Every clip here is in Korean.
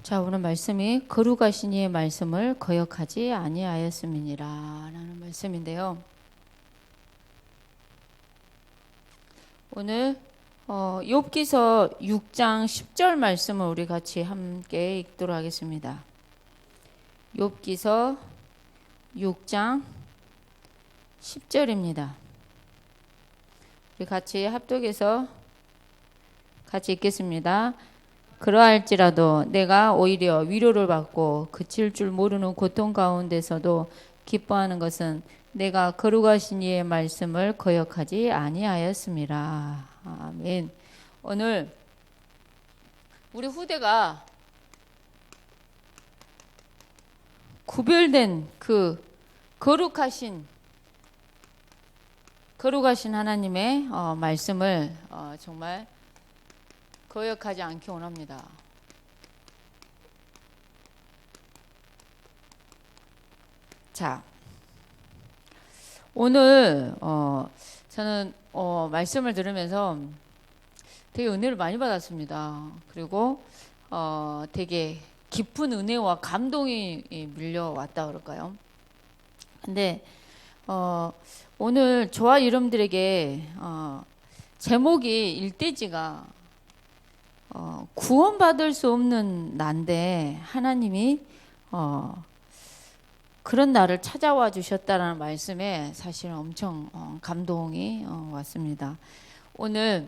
자, 오늘 말씀이 거룩하신 이의 말씀을 거역하지 아니하였음이니라 라는 말씀인데요. 오늘 욥기서 6장 10절 말씀을 우리 같이 함께 읽도록 하겠습니다. 욥기서 6장 10절입니다. 우리 같이 합독해서 같이 읽겠습니다. 그러할지라도 내가 오히려 위로를 받고 그칠 줄 모르는 고통 가운데서도 기뻐하는 것은 내가 거룩하신 이의 말씀을 거역하지 아니하였음이라. 아멘. 오늘 우리 후대가 구별된 그 거룩하신 하나님의 말씀을 정말 거역하지 않기 원합니다. 자, 오늘 저는 말씀을 들으면서 되게 은혜를 많이 받았습니다. 그리고 되게 깊은 은혜와 감동이 밀려왔다 그럴까요? 근데 오늘 저와 여러분들에게 제목이 일대지가 구원받을 수 없는 난데 하나님이 그런 나를 찾아와 주셨다라는 말씀에 사실은 엄청 감동이 왔습니다. 오늘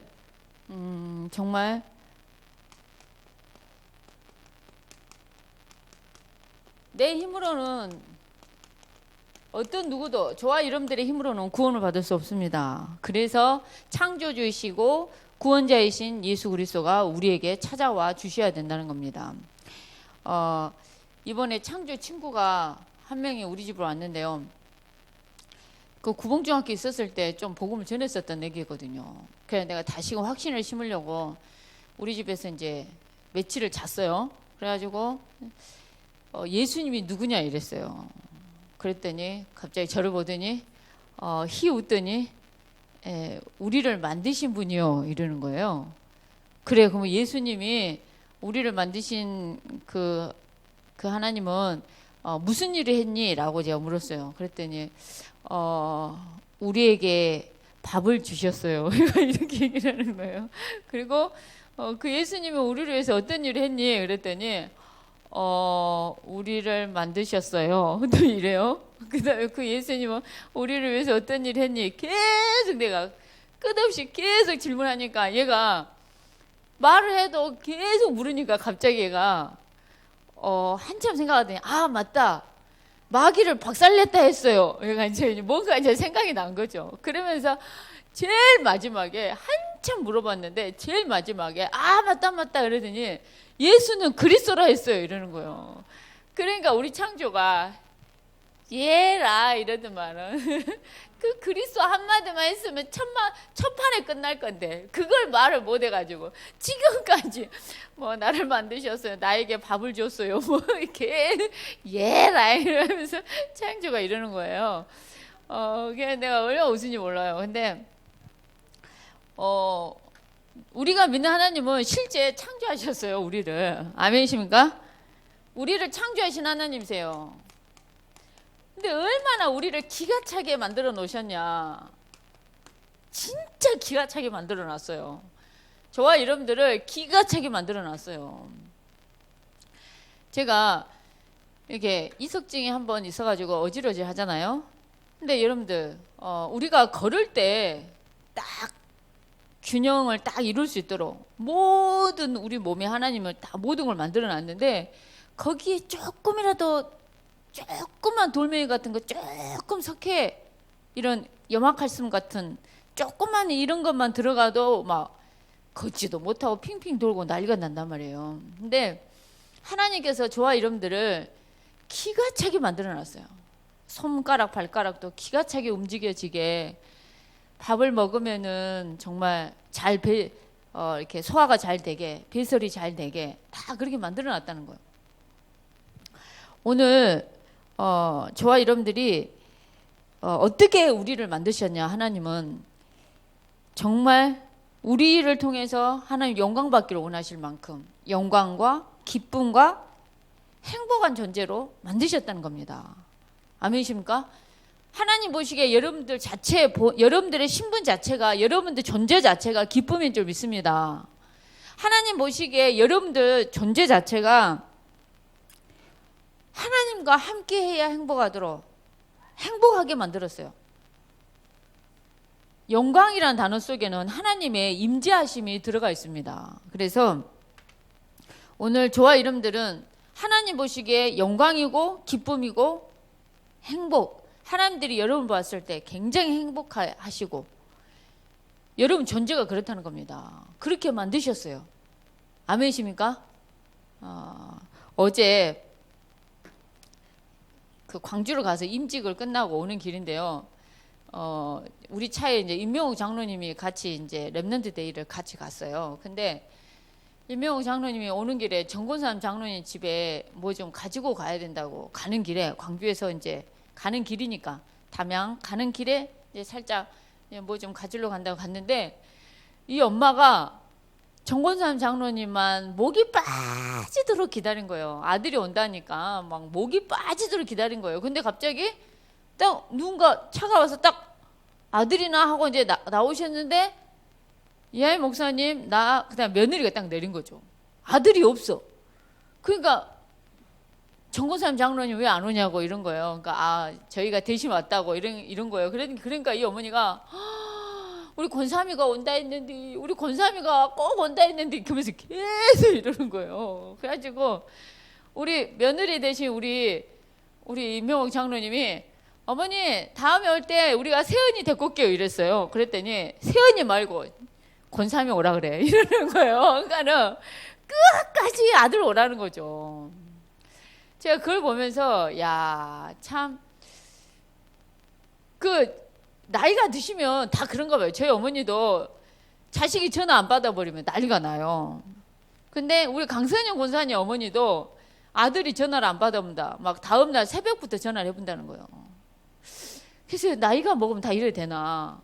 정말 내 힘으로는 어떤 누구도 저와 여러분들의 힘으로는 구원을 받을 수 없습니다. 그래서 창조주이시고 구원자이신 예수 그리스도가 우리에게 찾아와 주셔야 된다는 겁니다. 이번에 창조 친구가 한 명이 우리 집으로 왔는데요. 그 구봉중학교 있었을 때 좀 복음을 전했었던 애기거든요. 그래서 내가 다시금 확신을 심으려고 우리 집에서 이제 며칠을 잤어요. 그래가지고 예수님이 누구냐 이랬어요. 그랬더니 갑자기 저를 보더니 희 웃더니 우리를 만드신 분이요 이러는 거예요. 그래, 그럼 예수님이 우리를 만드신 그 하나님은 무슨 일을 했니? 라고 제가 물었어요. 그랬더니 우리에게 밥을 주셨어요. 이렇게 얘기를 하는 거예요. 그리고 그 예수님이 우리를 위해서 어떤 일을 했니? 그랬더니 우리를 만드셨어요. 또 이래요. 그 다음에 그 예수님은 우리를 위해서 어떤 일을 했니? 계속 내가 끝없이 계속 질문하니까 얘가 말을 해도 계속 물으니까 갑자기 얘가 한참 생각하더니 아 맞다, 마귀를 박살냈다 했어요. 얘가 이제 뭔가 이제 생각이 난 거죠. 그러면서 제일 마지막에 한참 물어봤는데 제일 마지막에 아 맞다 그러더니 예수는 그리스도라 했어요 이러는 거예요. 그러니까 우리 창조가 예라 이러더만은 그 그리스도 한마디만 했으면 첫판에 끝날 건데 그걸 말을 못 해가지고 지금까지 뭐 나를 만드셨어요, 나에게 밥을 줬어요, 뭐 이렇게 예라 이러면서 창조가 이러는 거예요. 그냥 내가 얼마나 웃은지 몰라요. 근데 우리가 믿는 하나님은 실제 창조하셨어요 우리를. 아멘이십니까? 우리를 창조하신 하나님이세요. 근데 얼마나 우리를 기가 차게 만들어 놓으셨냐. 진짜 기가 차게 만들어 놨어요. 저와 여러분들을 기가 차게 만들어 놨어요. 제가 이렇게 이석증이 한번 있어가지고 어지러지 하잖아요. 근데 여러분들 우리가 걸을 때 딱 균형을 딱 이룰 수 있도록 모든 우리 몸에 하나님을 다 모든 걸 만들어 놨는데 거기에 조금만 돌멩이 같은 거 조금 석회 이런 염화칼슘 같은 조그만 이런 것만 들어가도 막 걷지도 못하고 핑핑 돌고 난리가 난단 말이에요. 근데 하나님께서 저와 여러분들을 기가 차게 만들어 놨어요. 손가락 발가락도 기가 차게 움직여지게 밥을 먹으면은 정말 잘 이렇게 소화가 잘 되게 배설이 잘 되게 다 그렇게 만들어 놨다는 거예요. 오늘 저와 여러분들이 어떻게 우리를 만드셨냐. 하나님은 정말 우리를 통해서 하나님 영광 받기를 원하실 만큼 영광과 기쁨과 행복한 존재로 만드셨다는 겁니다. 아멘이십니까? 하나님 보시기에 여러분들 자체, 여러분들의 신분 자체가, 여러분들 존재 자체가 기쁨인 줄 믿습니다. 하나님 보시기에 여러분들 존재 자체가 하나님과 함께 해야 행복하도록 행복하게 만들었어요. 영광이라는 단어 속에는 하나님의 임재하심이 들어가 있습니다. 그래서 오늘 저와 여러분들은 하나님 보시기에 영광이고 기쁨이고 행복, 하나님들이 여러분 봤을 때 굉장히 행복하시고 여러분 존재가 그렇다는 겁니다. 그렇게 만드셨어요. 아멘이십니까? 어제 그 광주로 가서 임직을 끝나고 오는 길인데요. 우리 차에 이제 임명욱 장로님이 같이 이제 렘넌트 데이를 같이 갔어요. 근데 임명욱 장로님이 오는 길에 정권삼 장로님 집에 뭐 좀 가지고 가야 된다고 가는 길에 광주에서 이제 가는 길이니까 담양 가는 길에 이제 살짝 뭐 좀 가지러 간다고 갔는데 이 엄마가 정권삼 장로님만 목이 빠지도록 기다린 거예요. 아들이 온다니까 막 목이 빠지도록 기다린 거예요. 근데 갑자기 딱 누군가 차가 와서 딱 아들이나 하고 이제 나오셨는데 예 목사님 나 그다음 며느리가 딱 내린 거죠. 아들이 없어. 그러니까 정권삼 장로님 왜 안 오냐고 이런 거예요. 그러니까 저희가 대신 왔다고 이런 거예요. 그러니까 이 어머니가 우리 권삼이가 온다 했는데 우리 권삼이가 꼭 온다 했는데 그러면서 계속 이러는 거예요. 그래가지고 우리 며느리 대신 우리 임명옥 장로님이 어머니 다음에 올 때 우리가 세은이 데리고 올게요 이랬어요. 그랬더니 세은이 말고 권삼이 오라 그래 이러는 거예요. 그러니까는 끝까지 아들 오라는 거죠. 제가 그걸 보면서 야 참 그 나이가 드시면 다 그런가 봐요. 저희 어머니도 자식이 전화 안 받아버리면 난리가 나요. 근데 우리 강선영 권사님 어머니도 아들이 전화를 안 받아본다. 막 다음날 새벽부터 전화를 해본다는 거예요. 그래서 나이가 먹으면 다 이래 되나.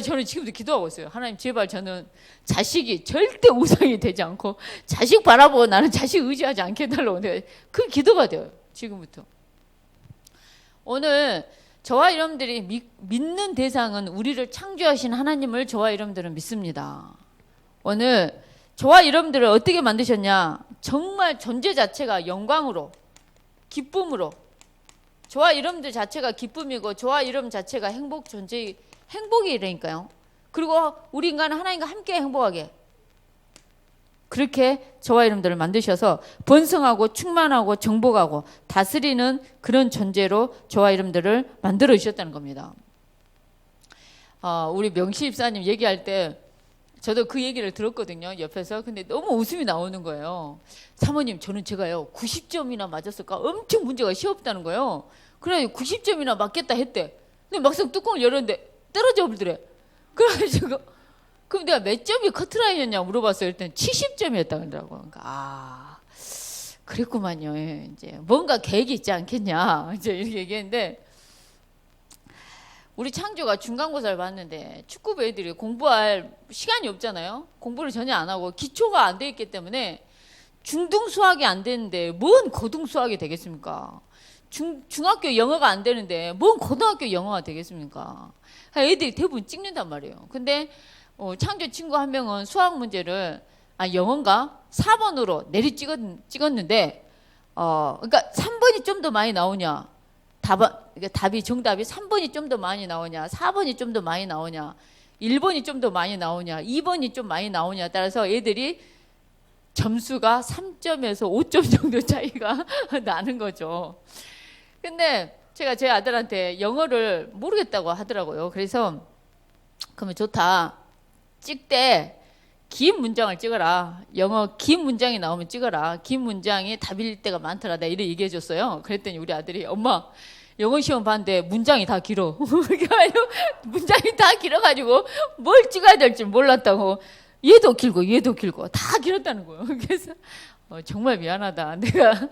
저는 지금도 기도하고 있어요. 하나님 제발 저는 자식이 절대 우상이 되지 않고 자식 바라보고 나는 자식 의지하지 않게 해달라고 그 기도가 돼요. 지금부터. 오늘 저와 여러분들이 믿는 대상은 우리를 창조하신 하나님을 저와 여러분들은 믿습니다. 오늘 저와 여러분들을 어떻게 만드셨냐? 정말 존재 자체가 영광으로 기쁨으로 저와 여러분들 자체가 기쁨이고 저와 여러분 자체가 행복 존재 행복이라니까요. 그리고 우리 인간은 하나님과 함께 행복하게 그렇게 저와 여러분들을 만드셔서 번성하고 충만하고 정복하고 다스리는 그런 존재로 저와 여러분들을 만들어 주셨다는 겁니다. 우리 명시 집사님 얘기할 때 저도 그 얘기를 들었거든요. 옆에서. 근데 너무 웃음이 나오는 거예요. 사모님 저는 제가요 90점이나 맞았을까 엄청 문제가 쉬웠다는 거예요. 그래 90점이나 맞겠다 했대. 근데 막상 뚜껑을 열었는데 떨어져 버리더래. 그래가지고 그럼 내가 몇 점이 커트라인이었냐 물어봤어요. 일단 70점이었다 그러더라고. 그러니까 그랬구만요. 이제 뭔가 계획이 있지 않겠냐 이제 이렇게 얘기했는데 우리 창조가 중간고사를 봤는데 축구부 애들이 공부할 시간이 없잖아요. 공부를 전혀 안 하고 기초가 안 돼 있기 때문에 중등 수학이 안 되는데 뭔 고등 수학이 되겠습니까? 중학교 영어가 안 되는데 뭔 고등학교 영어가 되겠습니까? 애들이 대부분 찍는단 말이에요. 근데 창조 친구 한 명은 수학 문제를 영어인가 4번으로 내리 찍었는데 그러니까 3번이 좀 더 많이 나오냐 답이 정답이 3번이 좀 더 많이 나오냐 4번이 좀 더 많이 나오냐 1번이 좀 더 많이 나오냐 2번이 좀 많이 나오냐 따라서 애들이 점수가 3점에서 5점 정도 차이가 나는 거죠. 근데 제가 제 아들한테 영어를 모르겠다고 하더라고요. 그래서 그러면 좋다. 찍되 긴 문장을 찍어라. 영어 긴 문장이 나오면 찍어라. 긴 문장이 답일 때가 많더라. 내가 이렇게 얘기해 줬어요. 그랬더니 우리 아들이 엄마 영어 시험 봤는데 문장이 다 길어. 문장이 다 길어가지고 뭘 찍어야 될지 몰랐다고. 얘도 길고 다 길었다는 거예요. 그래서 정말 미안하다. 내가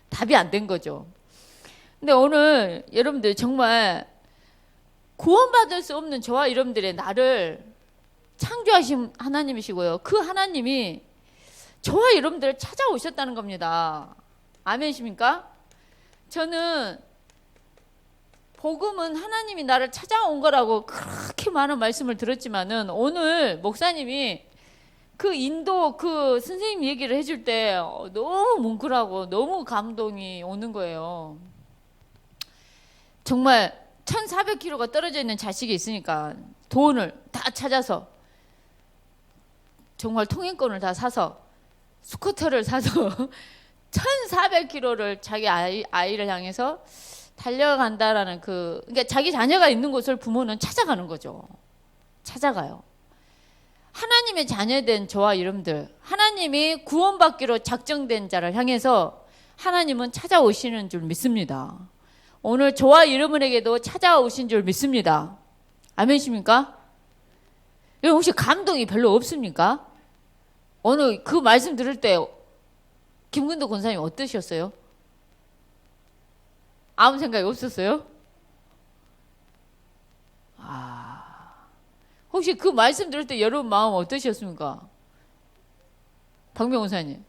답이 안 된 거죠. 근데 오늘 여러분들 정말 구원받을 수 없는 저와 여러분들의 나를 창조하신 하나님이시고요. 그 하나님이 저와 여러분들을 찾아오셨다는 겁니다. 아멘이십니까? 저는 복음은 하나님이 나를 찾아온 거라고 그렇게 많은 말씀을 들었지만은 오늘 목사님이 그 인도 그 선생님 얘기를 해줄 때 너무 뭉클하고 너무 감동이 오는 거예요. 정말 1,400km가 떨어져 있는 자식이 있으니까 돈을 다 찾아서 정말 통행권을 다 사서 스쿠터를 사서 1,400km를 자기 아이를 향해서 달려간다라는 그러니까 자기 자녀가 있는 곳을 부모는 찾아가는 거죠. 찾아가요. 하나님의 자녀된 저와 여러분들, 하나님이 구원받기로 작정된 자를 향해서 하나님은 찾아오시는 줄 믿습니다. 오늘 저와 여러분에게도 찾아오신 줄 믿습니다. 아멘이십니까? 여러분 혹시 감동이 별로 없습니까? 오늘 그 말씀 들을 때 김근도 권사님 어떠셨어요? 아무 생각이 없었어요? 혹시 그 말씀 들을 때 여러분 마음 어떠셨습니까? 박명 권사님.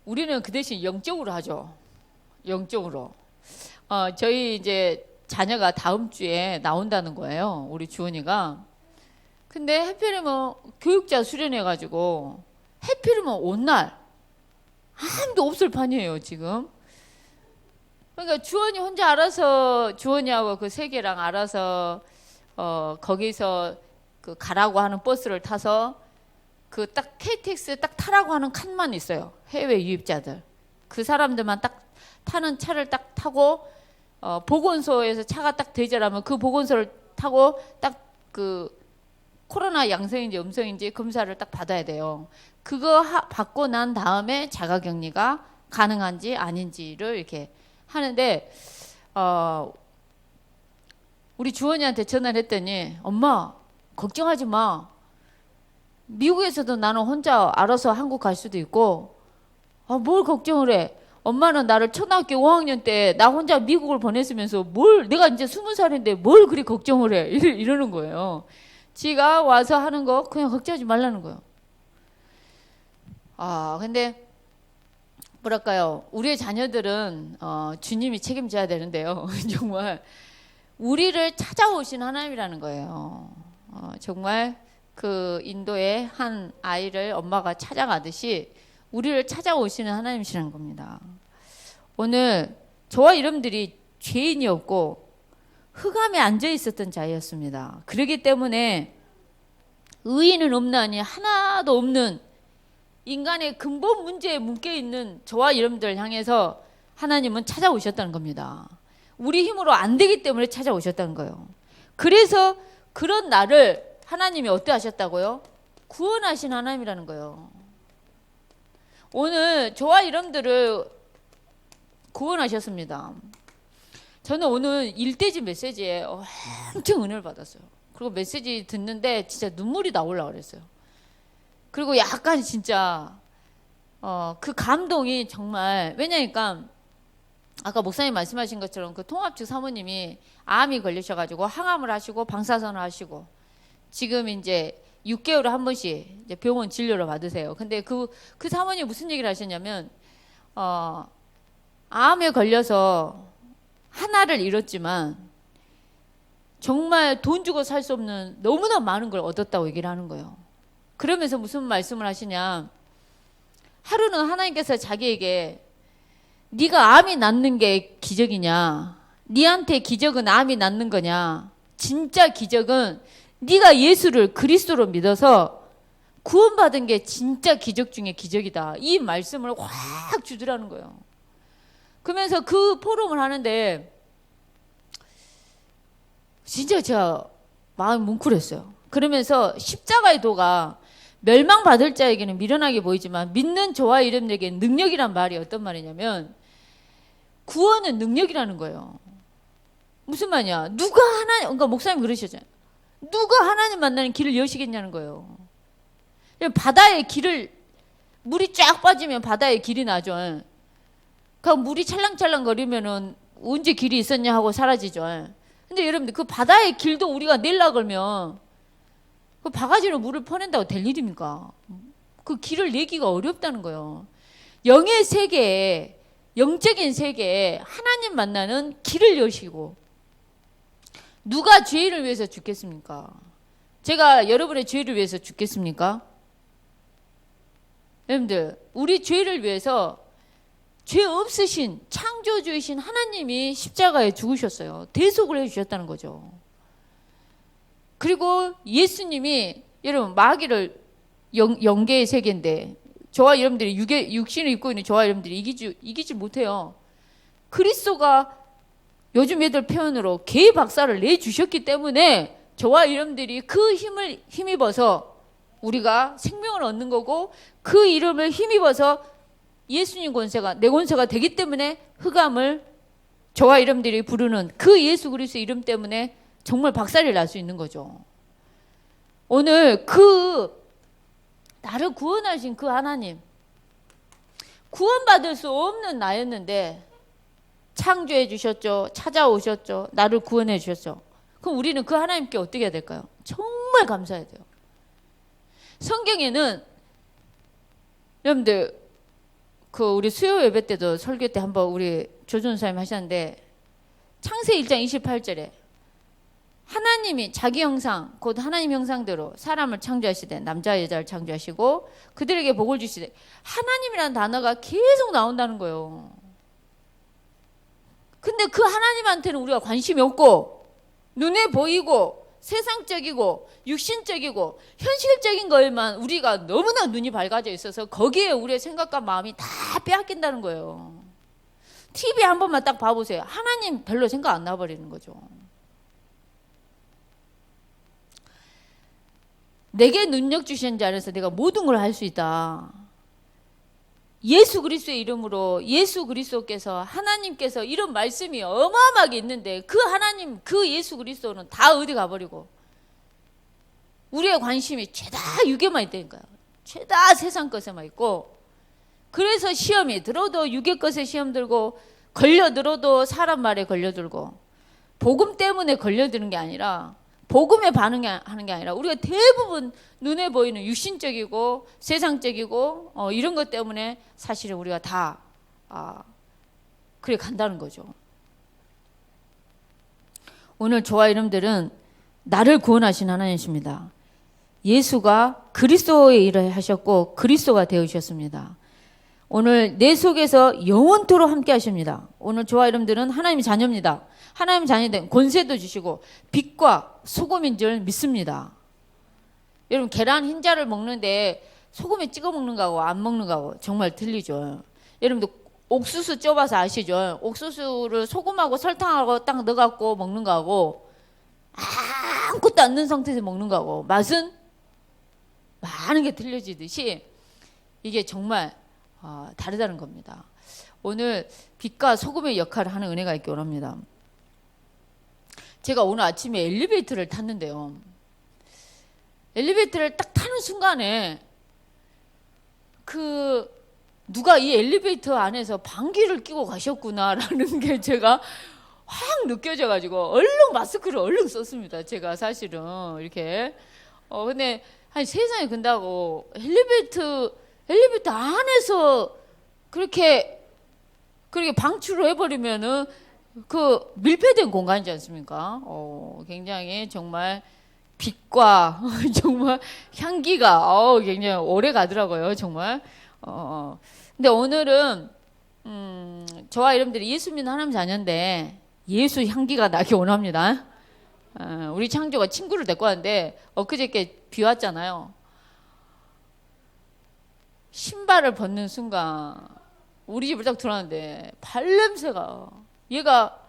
우리는 그 대신 영적으로 하죠. 영적으로. 저희 이제 자녀가 다음 주에 나온다는 거예요. 우리 주원이가. 근데 하필이면 교육자 수련해가지고 하필이면 온 날 아무도 없을 판이에요 지금. 그러니까 주원이 혼자 알아서 주원이하고 그 세 개랑 알아서 거기서 그 가라고 하는 버스를 타서 그 딱 KTX 딱 타라고 하는 칸만 있어요. 해외 유입자들. 그 사람들만 딱 타는 차를 딱 타고 보건소에서 차가 딱 대절하면 그 보건소를 타고 딱 그 코로나 양성인지 음성인지 검사를 딱 받아야 돼요. 그거 받고 난 다음에 자가격리가 가능한지 아닌지를 이렇게 하는데 우리 주원이한테 전화를 했더니 엄마 걱정하지 마. 미국에서도 나는 혼자 알아서 한국 갈 수도 있고 뭘 걱정을 해. 엄마는 나를 초등학교 5학년 때 나 혼자 미국을 보냈으면서 뭘 내가 이제 20살인데 뭘 그리 걱정을 해. 이러는 거예요. 지가 와서 하는 거 그냥 걱정하지 말라는 거예요. 근데 뭐랄까요. 우리의 자녀들은 주님이 책임져야 되는데요. 정말 우리를 찾아오신 하나님이라는 거예요. 정말 그 인도의 한 아이를 엄마가 찾아가듯이 우리를 찾아오시는 하나님이시라는 겁니다. 오늘 저와 여러분들이 죄인이었고 흑암에 앉아 있었던 자였습니다. 그렇기 때문에 의인은 없나니 하나도 없는 인간의 근본 문제에 묶여 있는 저와 여러분들 향해서 하나님은 찾아오셨다는 겁니다. 우리 힘으로 안 되기 때문에 찾아오셨다는 거예요. 그래서 그런 나를 하나님이 어떻게 하셨다고요? 구원하신 하나님이라는 거예요. 오늘 저와 여러분들을 구원하셨습니다. 저는 오늘 일대지 메시지에 엄청 은혜를 받았어요. 그리고 메시지 듣는데 진짜 눈물이 나오려고 그랬어요. 그리고 약간 진짜 그 감동이 정말 왜냐니까 아까 목사님 말씀하신 것처럼 그 통합 측 사모님이 암이 걸리셔가지고 항암을 하시고 방사선을 하시고 지금 이제 6개월에 한 번씩 이제 병원 진료를 받으세요. 근데 그 사모님이 무슨 얘기를 하셨냐면 암에 걸려서 하나를 잃었지만 정말 돈 주고 살 수 없는 너무나 많은 걸 얻었다고 얘기를 하는 거예요. 그러면서 무슨 말씀을 하시냐. 하루는 하나님께서 자기에게 네가 암이 낫는 게 기적이냐. 네한테 기적은 암이 낫는 거냐. 진짜 기적은 네가 예수를 그리스도로 믿어서 구원받은 게 진짜 기적 중에 기적이다. 이 말씀을 확 주더라는 거예요. 그러면서 그 포럼을 하는데 진짜 제가 마음이 뭉클했어요. 그러면서 십자가의 도가 멸망받을 자에게는 미련하게 보이지만 믿는 저와 여러분에게 능력이란 말이 어떤 말이냐면 구원은 능력이라는 거예요. 무슨 말이냐. 그러니까 목사님 그러시잖아요. 누가 하나님 만나는 길을 여시겠냐는 거예요. 바다의 길을 물이 쫙 빠지면 바다의 길이 나죠. 그러니까 물이 찰랑찰랑 거리면은 언제 길이 있었냐 하고 사라지죠. 근데 여러분들 그 바다의 길도 우리가 내려 그러면 그 바가지로 물을 퍼낸다고 될 일입니까? 그 길을 내기가 어렵다는 거예요. 영의 세계에, 영적인 세계에 하나님 만나는 길을 여시고, 누가 죄인을 위해서 죽겠습니까? 제가 여러분의 죄를 위해서 죽겠습니까? 여러분들, 우리 죄를 위해서 죄 없으신 창조주이신 하나님이 십자가에 죽으셨어요. 대속을 해주셨다는 거죠. 그리고 예수님이, 여러분, 마귀를 영계의 세계인데 저와 여러분들이 육신을 입고 있는 저와 여러분들이 이기지 못해요. 그리스도가 요즘 애들 표현으로 개 박살을 내주셨기 때문에 저와 여러분들이 그 힘을 힘입어서 우리가 생명을 얻는 거고, 그 이름을 힘입어서 예수님 권세가, 내 권세가 되기 때문에 흑암을 저와 여러분들이 부르는 그 예수 그리스도 이름 때문에 정말 박살이 날 수 있는 거죠. 오늘 나를 구원하신 그 하나님, 구원받을 수 없는 나였는데 창조해 주셨죠. 찾아오셨죠. 나를 구원해 주셨죠. 그럼 우리는 그 하나님께 어떻게 해야 될까요? 정말 감사해야 돼요. 성경에는 여러분들 우리 수요 예배 때도 설교 때 한번 우리 조전사님 하셨는데, 창세기 1장 28절에 하나님이 자기 형상, 곧 하나님 형상대로 사람을 창조하시되 남자 여자를 창조하시고 그들에게 복을 주시되, 하나님이라는 단어가 계속 나온다는 거예요. 근데 그 하나님한테는 우리가 관심이 없고, 눈에 보이고 세상적이고 육신적이고 현실적인 것에만 우리가 너무나 눈이 밝아져 있어서 거기에 우리의 생각과 마음이 다 빼앗긴다는 거예요. TV 한 번만 딱 봐보세요. 하나님 별로 생각 안 나버리는 거죠. 내게 능력 주신 자 안에서 내가 모든 걸 할 수 있다. 예수 그리스도의 이름으로, 예수 그리스도께서, 하나님께서 이런 말씀이 어마어마하게 있는데 그 하나님, 그 예수 그리스도는 다 어디 가버리고 우리의 관심이 죄다 육에만 있다니까요. 죄다 세상 것에만 있고, 그래서 시험이 들어도 육의 것에 시험 들고, 걸려들어도 사람 말에 걸려들고, 복음 때문에 걸려드는 게 아니라, 복음에 반응하는 게 아니라 우리가 대부분 눈에 보이는 육신적이고 세상적이고 이런 것 때문에 사실은 우리가 다 그래 간다는 거죠. 오늘 저와 여러분들은 나를 구원하신 하나님이십니다. 예수가 그리스도의 일을 하셨고 그리스도가 되어주셨습니다. 오늘 내 속에서 영원토록 함께 하십니다. 오늘 저와 여러분들은 하나님의 자녀입니다. 하나님 자녀된 권세도 주시고 빛과 소금인 줄 믿습니다. 여러분, 계란 흰자를 먹는데 소금에 찍어 먹는 거하고 안 먹는 거하고 정말 틀리죠. 여러분들 옥수수 쪄봐서 아시죠? 옥수수를 소금하고 설탕하고 딱 넣어갖고 먹는 거하고 아무것도 안 넣은 상태에서 먹는 거하고 맛은 많은 게 틀려지듯이 이게 정말 다르다는 겁니다. 오늘 빛과 소금의 역할을 하는 은혜가 있기 원합니다. 제가 오늘 아침에 엘리베이터를 탔는데요. 엘리베이터를 딱 타는 순간에 누가 이 엘리베이터 안에서 방귀를 뀌고 가셨구나라는 게 제가 확 느껴져가지고 마스크를 얼른 썼습니다. 제가 사실은 이렇게 근데 아니 세상에 근다고 엘리베이터 안에서 그렇게 방출을 해버리면은 그 밀폐된 공간이지 않습니까? 굉장히 정말 빛과 정말 향기가 굉장히 오래 가더라고요, 정말. 근데 오늘은 저와 여러분들이 예수 믿는 하나님 자녀인데 예수 향기가 나기 원합니다. 우리 창조가 친구를 데리고 왔는데 엊그저께 비 왔잖아요. 신발을 벗는 순간 우리 집을 딱 들어왔는데 발냄새가, 얘가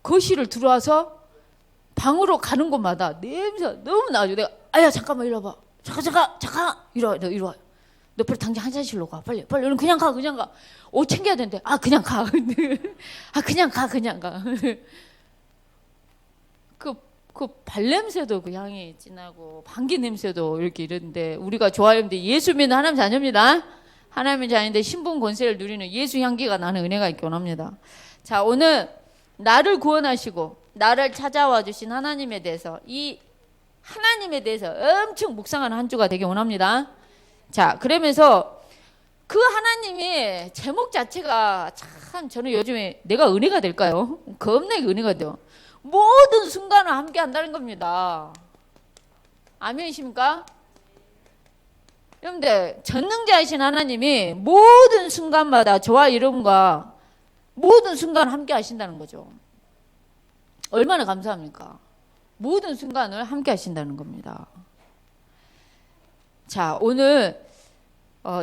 거실을 들어와서 방으로 가는 곳마다 냄새가 너무 나죠. 내가 아야 잠깐만 이리 와봐. 잠깐 이리 와. 너 빨리 당장 화장실로 가. 빨리 얼른 그냥 가. 옷 챙겨야 되는데 그냥 가. 그냥 가. 그 발냄새도 그 향이 진하고 방귀 냄새도 이렇게 이런데, 우리가 좋아하는데 예수 믿는 하나님 자녀입니다. 하나님의 자녀인데 신분 권세를 누리는 예수 향기가 나는 은혜가 있기 원합니다. 자, 오늘 나를 구원하시고 나를 찾아와 주신 하나님에 대해서, 이 하나님에 대해서 엄청 묵상하는 한 주가 되기 원합니다. 자, 그러면서 그 하나님의 제목 자체가 참 저는 요즘에 내가 은혜가 될까요? 겁나게 은혜가 돼요. 모든 순간을 함께 한다는 겁니다. 아멘이십니까? 여러분들, 전능자이신 하나님이 모든 순간마다 저와 여러분과 모든 순간을 함께 하신다는 거죠. 얼마나 감사합니까? 모든 순간을 함께 하신다는 겁니다. 자, 오늘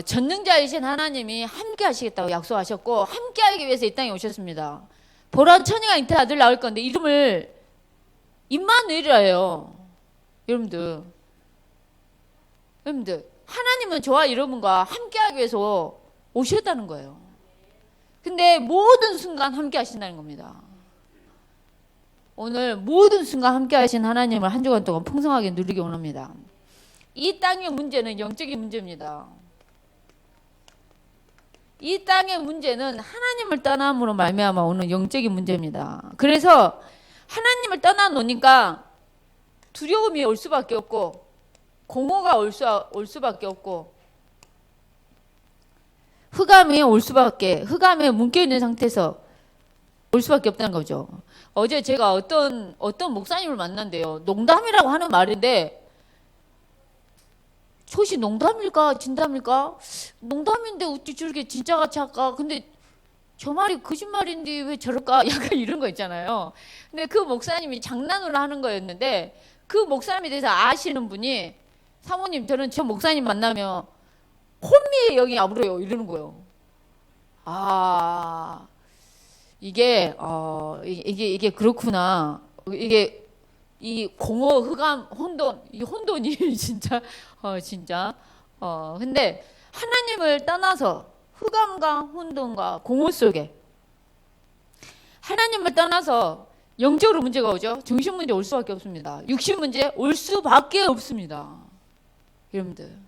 전능자이신 하나님이 함께 하시겠다고 약속하셨고, 함께 하기 위해서 이 땅에 오셨습니다. 보라 처녀가 잉태 아들 낳을 건데 이름을 임마누엘이라 해요. 여러분들, 하나님은 저와 여러분과 함께 하기 위해서 오셨다는 거예요. 근데 모든 순간 함께 하신다는 겁니다. 오늘 모든 순간 함께 하신 하나님을 한 주간 동안 풍성하게 누리기 원합니다. 이 땅의 문제는 영적인 문제입니다. 이 땅의 문제는 하나님을 떠남으로 말미암아 오는 영적인 문제입니다. 그래서 하나님을 떠나놓으니까 두려움이 올 수밖에 없고, 공허가 올 수밖에 없고, 흑암에 묶여있는 상태에서 올 수밖에 없다는 거죠. 어제 제가 어떤 목사님을 만난대요. 농담이라고 하는 말인데, 저것이 농담일까 진담일까? 농담인데 어찌 저렇게 진짜같이 할까? 근데 저 말이 거짓말인데 왜 저럴까? 약간 이런 거 있잖아요. 근데 그 목사님이 장난으로 하는 거였는데, 그 목사님에 대해서 아시는 분이, 사모님 저는 저 목사님 만나면 혼미의 영이 아물어요 이러는 거예요. 아, 이게 그렇구나. 이게 이 공허, 흑암, 혼돈, 이 혼돈이 진짜 근데 하나님을 떠나서 흑암과 혼돈과 공허 속에, 하나님을 떠나서 영적으로 문제가 오죠. 정신 문제 올 수밖에 없습니다. 육신 문제 올 수밖에 없습니다. 여러분들,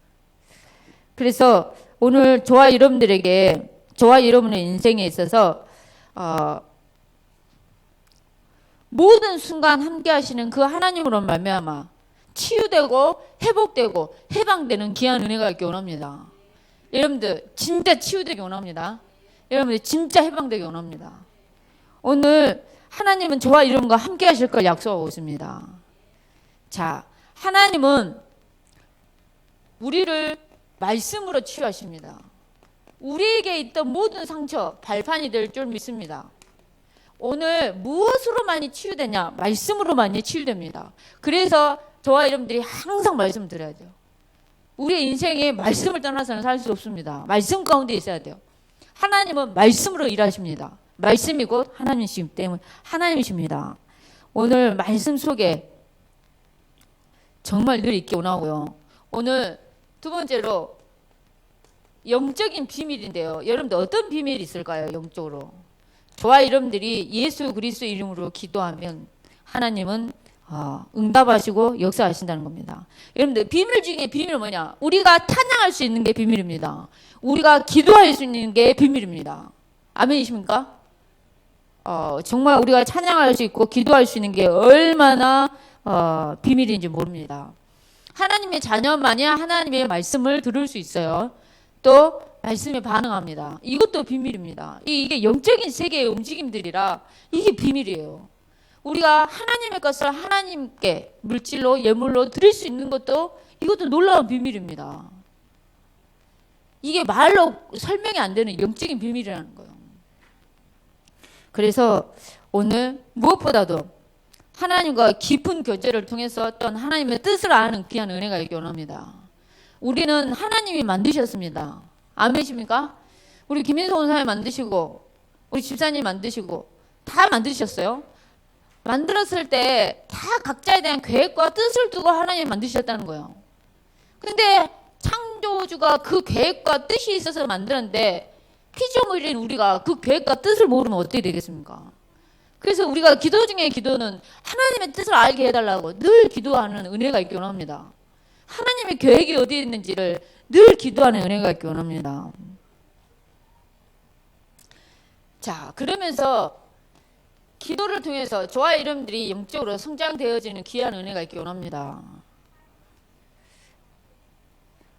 그래서 오늘 저와 여러분의 인생에 있어서 모든 순간 함께 하시는 그 하나님으로 말미암아 치유되고 회복되고 해방되는 귀한 은혜가 있기 원합니다. 여러분들 진짜 치유되기 원합니다. 여러분들 진짜 해방되기 원합니다. 오늘 하나님은 저와 여러분과 함께 하실 걸 약속하고 있습니다. 자, 하나님은 우리를 말씀으로 치유하십니다. 우리에게 있던 모든 상처 발판이 될 줄 믿습니다. 오늘 무엇으로 많이 치유되냐? 말씀으로 많이 치유됩니다. 그래서 저와 여러분들이 항상 말씀을 드려야 돼요. 우리의 인생에 말씀을 떠나서는 살 수 없습니다. 말씀 가운데 있어야 돼요. 하나님은 말씀으로 일하십니다. 말씀이 곧 하나님이시기 때문에 하나님이십니다. 오늘 말씀 속에 정말 늘 있기 원하고요. 오늘 두 번째로 영적인 비밀인데요. 여러분들 어떤 비밀이 있을까요? 영적으로. 저와 여러분들이 예수 그리스도 이름으로 기도하면 하나님은 응답하시고 역사하신다는 겁니다. 여러분들 비밀 중에 비밀은 뭐냐? 우리가 찬양할 수 있는 게 비밀입니다. 우리가 기도할 수 있는 게 비밀입니다. 아멘이십니까? 정말 우리가 찬양할 수 있고 기도할 수 있는 게 얼마나 비밀인지 모릅니다. 하나님의 자녀만이 하나님의 말씀을 들을 수 있어요. 또 말씀에 반응합니다. 이것도 비밀입니다. 이게 영적인 세계의 움직임들이라 이게 비밀이에요. 우리가 하나님의 것을 하나님께 물질로 예물로 드릴 수 있는 것도 이것도 놀라운 비밀입니다. 이게 말로 설명이 안 되는 영적인 비밀이라는 거예요. 그래서 오늘 무엇보다도 하나님과 깊은 교제를 통해서 어떤 하나님의 뜻을 아는 귀한 은혜가 있기 원합니다. 우리는 하나님이 만드셨습니다. 아멘이십니까? 우리 김인성 원사님 만드시고 우리 집사님 만드시고 다 만드셨어요. 만들었을 때 다 각자에 대한 계획과 뜻을 두고 하나님이 만드셨다는 거예요. 근데 창조주가 그 계획과 뜻이 있어서 만드는데 피조물인 우리가 그 계획과 뜻을 모르면 어떻게 되겠습니까? 그래서 우리가 기도 중에 기도는 하나님의 뜻을 알게 해달라고 늘 기도하는 은혜가 있기 원합니다. 하나님의 계획이 어디에 있는지를 늘 기도하는 은혜가 있기 원합니다. 자, 그러면서 기도를 통해서 저와 여러분들이 영적으로 성장되어지는 귀한 은혜가 있기 원합니다.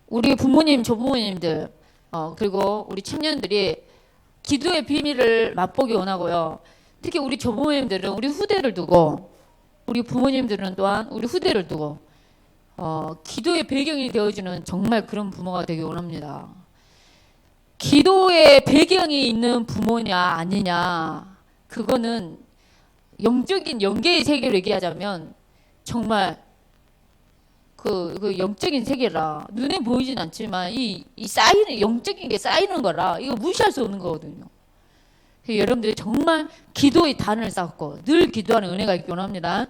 우리 부모님, 조부모님들, 그리고 우리 청년들이 기도의 비밀을 맛보기 원하고요. 특히 우리 조부모님들은 우리 후대를 두고, 우리 부모님들은 또한 우리 후대를 두고, 기도의 배경이 되어주는 정말 그런 부모가 되기 원합니다. 기도의 배경이 있는 부모냐 아니냐, 그거는 영적인 영계의 세계로 얘기하자면 정말 그 영적인 세계라 눈에 보이진 않지만 이 쌓이는 영적인 게 쌓이는 거라 이거 무시할 수 없는 거거든요. 여러분들이 정말 기도의 단을 쌓고 늘 기도하는 은혜가 있기 원합니다.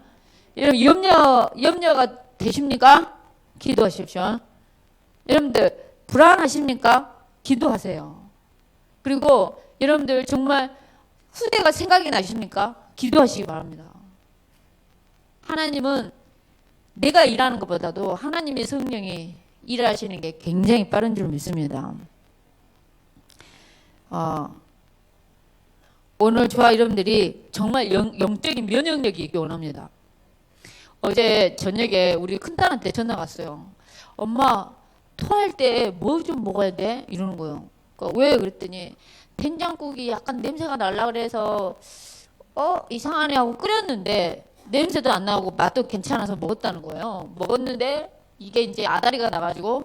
여러분 염려가 되십니까? 기도하십시오. 여러분들 불안하십니까? 기도하세요. 그리고 여러분들 정말 후대가 생각이 나십니까? 기도하시기 바랍니다. 하나님은 내가 일하는 것보다도 하나님의 성령이 일하시는 게 굉장히 빠른 줄 믿습니다. 오늘 저와 여러분들이 정말 영적인 면역력이 있기 원합니다. 어제 저녁에 우리 큰딸한테 전화가 왔어요. 엄마 토할 때 뭐 좀 먹어야 돼? 이러는 거예요. 왜? 그랬더니 된장국이 약간 냄새가 날라 그래서 이상하네 하고 끓였는데 냄새도 안 나고 맛도 괜찮아서 먹었다는 거예요. 먹었는데 이게 이제 아다리가 나가지고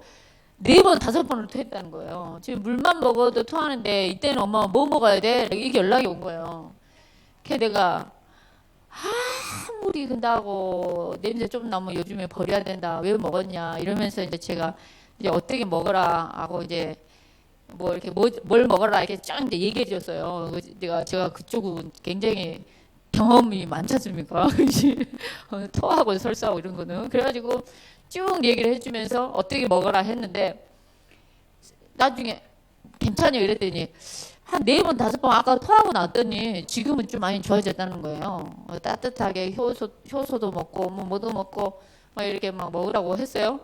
4번, 5번을 토했다는 거예요. 지금 물만 먹어도 토하는데 이때는 엄마 뭐 먹어야 돼? 이게 연락이 온 거예요. 그래서 내가 아무리 근다고 냄새 좀 나면 요즘에 버려야 된다. 왜 먹었냐? 이러면서 이제 제가 이제 어떻게 먹어라 하고 이제 뭐 이렇게 뭘 먹어라 이렇게 쫙 이제 얘기해 줬어요. 제가 그쪽은 굉장히 경험이 많지 않습니까? 토하고 설사하고 이런 거는. 그래가지고 쭉 얘기를 해주면서 어떻게 먹어라 했는데 나중에 괜찮아요 이랬더니 한 4번, 5번 아까 토하고 났더니 지금은 좀 많이 좋아졌다는 거예요. 따뜻하게 효소도 먹고 뭐도 먹고 막 이렇게 막 먹으라고 했어요.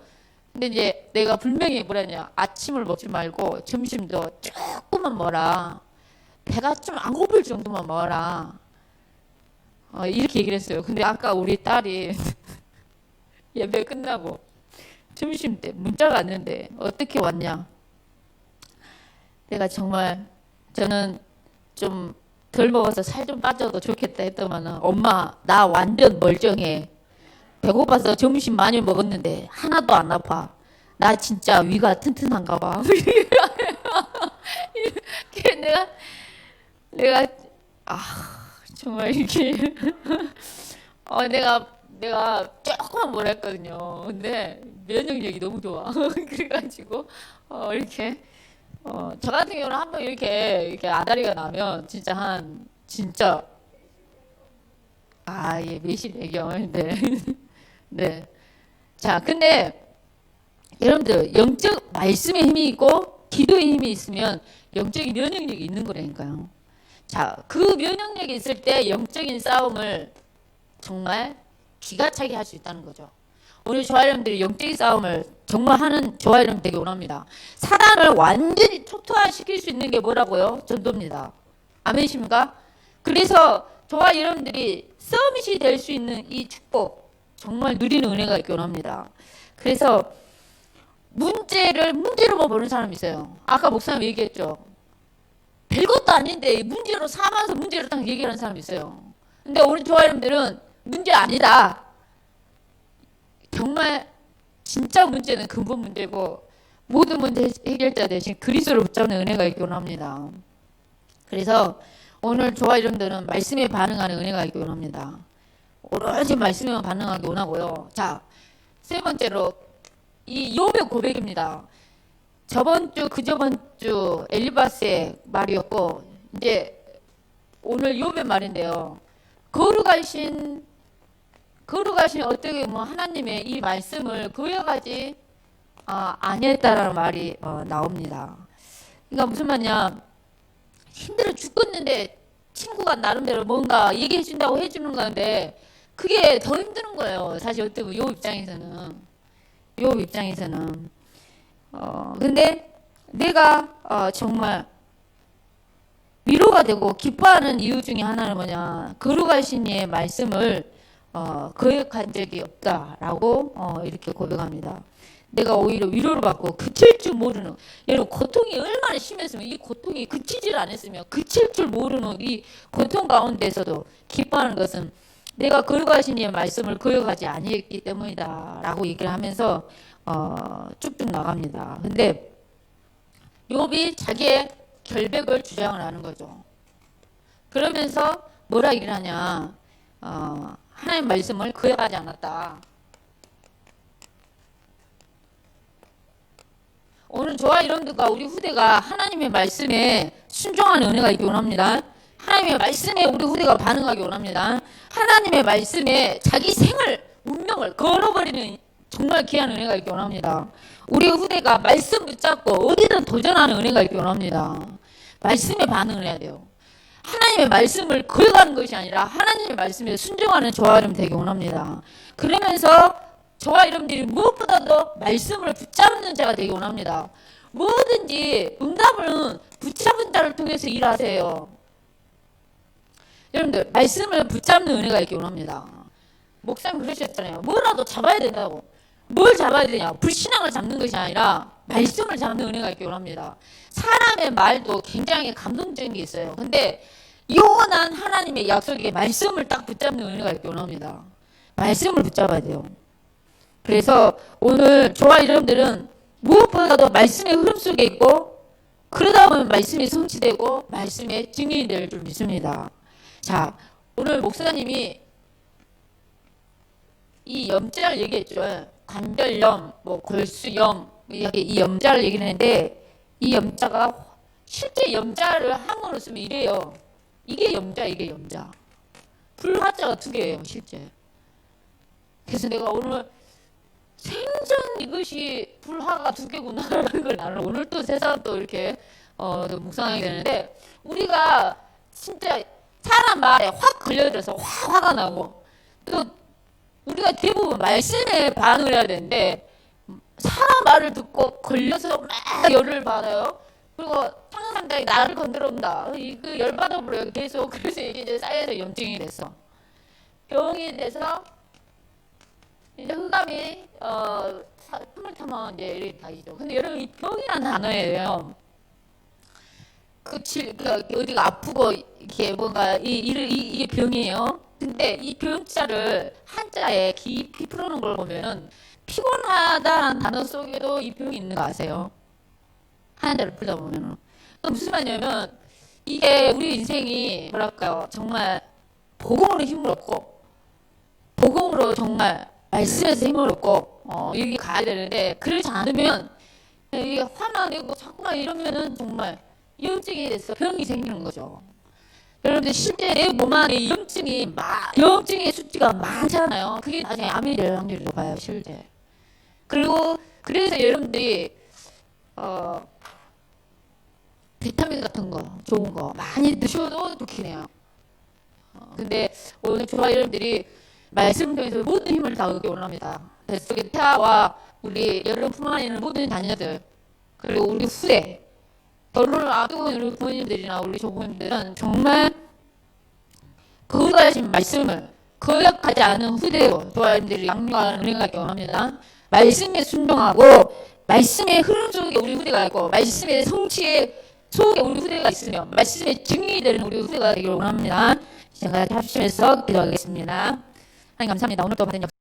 근데 이제 내가 분명히 뭐라냐, 아침을 먹지 말고 점심도 조금만 먹어라. 배가 좀 안 고플 정도만 먹어라. 이렇게 얘기를 했어요. 근데 아까 우리 딸이 예배 끝나고 점심 때 문자가 왔는데 어떻게 왔냐? 내가 정말 저는 좀 덜 먹어서 살 좀 빠져도 좋겠다 했더만은 엄마 나 완전 멀쩡해. 배고파서 점심 많이 먹었는데 하나도 안 아파. 나 진짜 위가 튼튼한가 봐. 내가 정말 이게 내가 조금만 뭐라 했거든요. 근데 면역력이 너무 좋아. 그래가지고 이렇게 저 같은 경우는 한번 이렇게 아다리가 나면 진짜 예 매실애경 네. 자, 근데 여러분들 영적 말씀의 힘이 있고 기도의 힘이 있으면 영적인 면역력이 있는 거라니까요. 자, 그 면역력이 있을 때 영적인 싸움을 정말 기가 차게 할 수 있다는 거죠. 오늘 저와 여러분들이 영적인 싸움을 정말 하는 저와 여러분 되게 원합니다. 사단을 완전히 초토화시킬 수 있는 게 뭐라고요? 전도입니다. 아멘이십니까? 그래서 저와 여러분들이 서밋이 될 수 있는 이 축복 정말 누리는 은혜가 있기 원합니다. 그래서 문제로만 보는 사람이 있어요. 아까 목사님 얘기했죠. 별것도 아닌데 문제로 삼아서 문제로 딱 얘기하는 사람이 있어요. 근데 우리 저와 여러분들은 문제 아니다. 정말 진짜 문제는 근본 문제고 모든 문제 해결자 대신 그리스도를 붙잡는 은혜가 있기 원합니다. 그래서 오늘 저와 여러분들은 말씀에 반응하는 은혜가 있기 원합니다. 오로지 말씀에만 반응하기 원하고요. 자, 세 번째로 이 욥의 고백입니다. 그저번 주 엘리바스의 말이었고 이제 오늘 욥의 말인데요. 거룩하신 어떻게 하나님의 이 말씀을 그여가지 아니했다라는 말이 나옵니다. 그러니까 무슨 말이냐, 힘들어 죽겠는데 친구가 나름대로 뭔가 얘기해 준다고 해주는 건데 그게 더 힘드는 거예요. 사실 어떻게 보면 욥 입장에서는 근데 내가 정말 위로가 위로가 되고 기뻐하는 이유 중에 하나는 뭐냐? 거룩하신 이의 말씀을 거역한 적이 없다라고 이렇게 고백합니다. 내가 오히려 위로를 받고 그칠 줄 모르는, 여러분 고통이 얼마나 심했으면 이 고통이 그치질 않았으면 그칠 줄 모르는 이 고통 가운데서도 기뻐하는 것은 내가 거룩하신 이의 말씀을 거역하지 아니했기 때문이다 라고 얘기를 하면서 쭉쭉 나갑니다. 근데 욥이 자기의 결백을 주장을 하는 거죠. 그러면서 뭐라 얘기를 하냐, 하나님의 말씀을 거역하지 않았다. 오늘 저와 여러분들과 우리 후대가 하나님의 말씀에 순종하는 은혜가 있기 원합니다. 하나님의 말씀에 우리 후대가 반응하기 원합니다. 하나님의 말씀에 자기 생을, 운명을 걸어버리는 정말 귀한 은혜가 있기 원합니다. 우리 후대가 말씀 붙잡고 어디든 도전하는 은혜가 있기 원합니다. 말씀에 반응을 해야 돼요. 하나님의 말씀을 거역하는 것이 아니라 하나님의 말씀에 순종하는 저와 여러분 되기 원합니다. 그러면서 저와 여러분들이 무엇보다도 말씀을 붙잡는 자가 되기 원합니다. 뭐든지 응답은 붙잡은 자를 통해서 일하세요. 여러분들 말씀을 붙잡는 은혜가 있기 원합니다. 목사님 그러셨잖아요. 뭐라도 잡아야 된다고. 뭘 잡아야 되냐? 불신앙을 잡는 것이 아니라 말씀을 잡는 은혜가 있기 원합니다. 사람의 말도 굉장히 감동적인 게 있어요. 근데 영원한 하나님의 약속에 말씀을 딱 붙잡는 은혜가 있기 원합니다. 말씀을 붙잡아야 돼요. 그래서 오늘 저와 여러분들은 무엇보다도 말씀의 흐름 속에 있고, 그러다 보면 말씀이 성취되고 말씀의 증인이 될 줄 믿습니다. 자, 오늘 목사님이 이 염자를 얘기했죠. 관절염, 뭐 골수염, 이 염자를 얘기했는데, 이 염자가 실제 염자를 한문으로 쓰면 이래요. 이게 염자, 이게 염자. 불화자가 두 개예요, 실제. 그래서 내가 오늘 생전 이것이 불화가 두 개구나라는 걸 나는 오늘 또 세상 또 이렇게 묵상하게 되는데, 우리가 진짜 사람 말에 확 걸려들어서 화가 나고, 또 우리가 대부분 말씀에 반응을 해야 되는데 사람 말을 듣고 걸려서 막 열을 받아요. 그리고 상상자가 나를 건드린다. 그 열받아버려요. 계속. 그래서 이게 이제 쌓여서 염증이 됐어. 병이 돼서 이제 흑암이 숨을 타면 이제 이렇게 다니죠. 근데 여러분 이 병이라는 단어예요. 어디가 아프고 이렇게 뭔가 이게 병이에요. 근데 이 병자를 한자에 깊이 풀어놓은 걸 보면은 피곤하다라는 단어 속에도 이 병이 있는 거 아세요? 한자를 풀다 보면은. 무슨 말이냐면 이게 우리 인생이 뭐랄까요, 정말 복음으로 힘을 얻고, 복음으로 정말 말씀에서 힘을 얻고 여기 가야 되는데, 그러지 않으면 이게 화만 내고 자꾸만 이러면은 정말 염증이 돼서 병이 생기는 거죠. 여러분들 실제 내 몸 안에 염증의 수치가 많잖아요. 그게 나중에 암이 될 확률이 높아요, 실제. 그리고 그래서 여러분들이 비타민 같은 거, 좋은 거 많이 드셔도 좋긴 해요. 근데 오늘 저와 여러분들이 말씀을 통해서 모든 힘을 다 얻기 원합니다. 뱃속의 태아와 우리 여러분 품 안에 있는 모든 자녀들, 그리고 우리 후대, 결혼을 앞두고 있는 우리 부모님들이나 우리 조부모님들은 정말 거룩하신 말씀을 거역하지 않은 후대로 저와 여러분들이 양육하는 은혜가 있기 원합니다. 말씀에 순종하고 말씀의 흐름 속에 우리 후대가 있고, 말씀의 성취의 속에 우리 후대가 있으며 말씀의 증인이 되는 우리 후대가 되기를 원합니다. 시간까지 합심해서 기도하겠습니다. 하나님 감사합니다. 오늘 또 받은 역사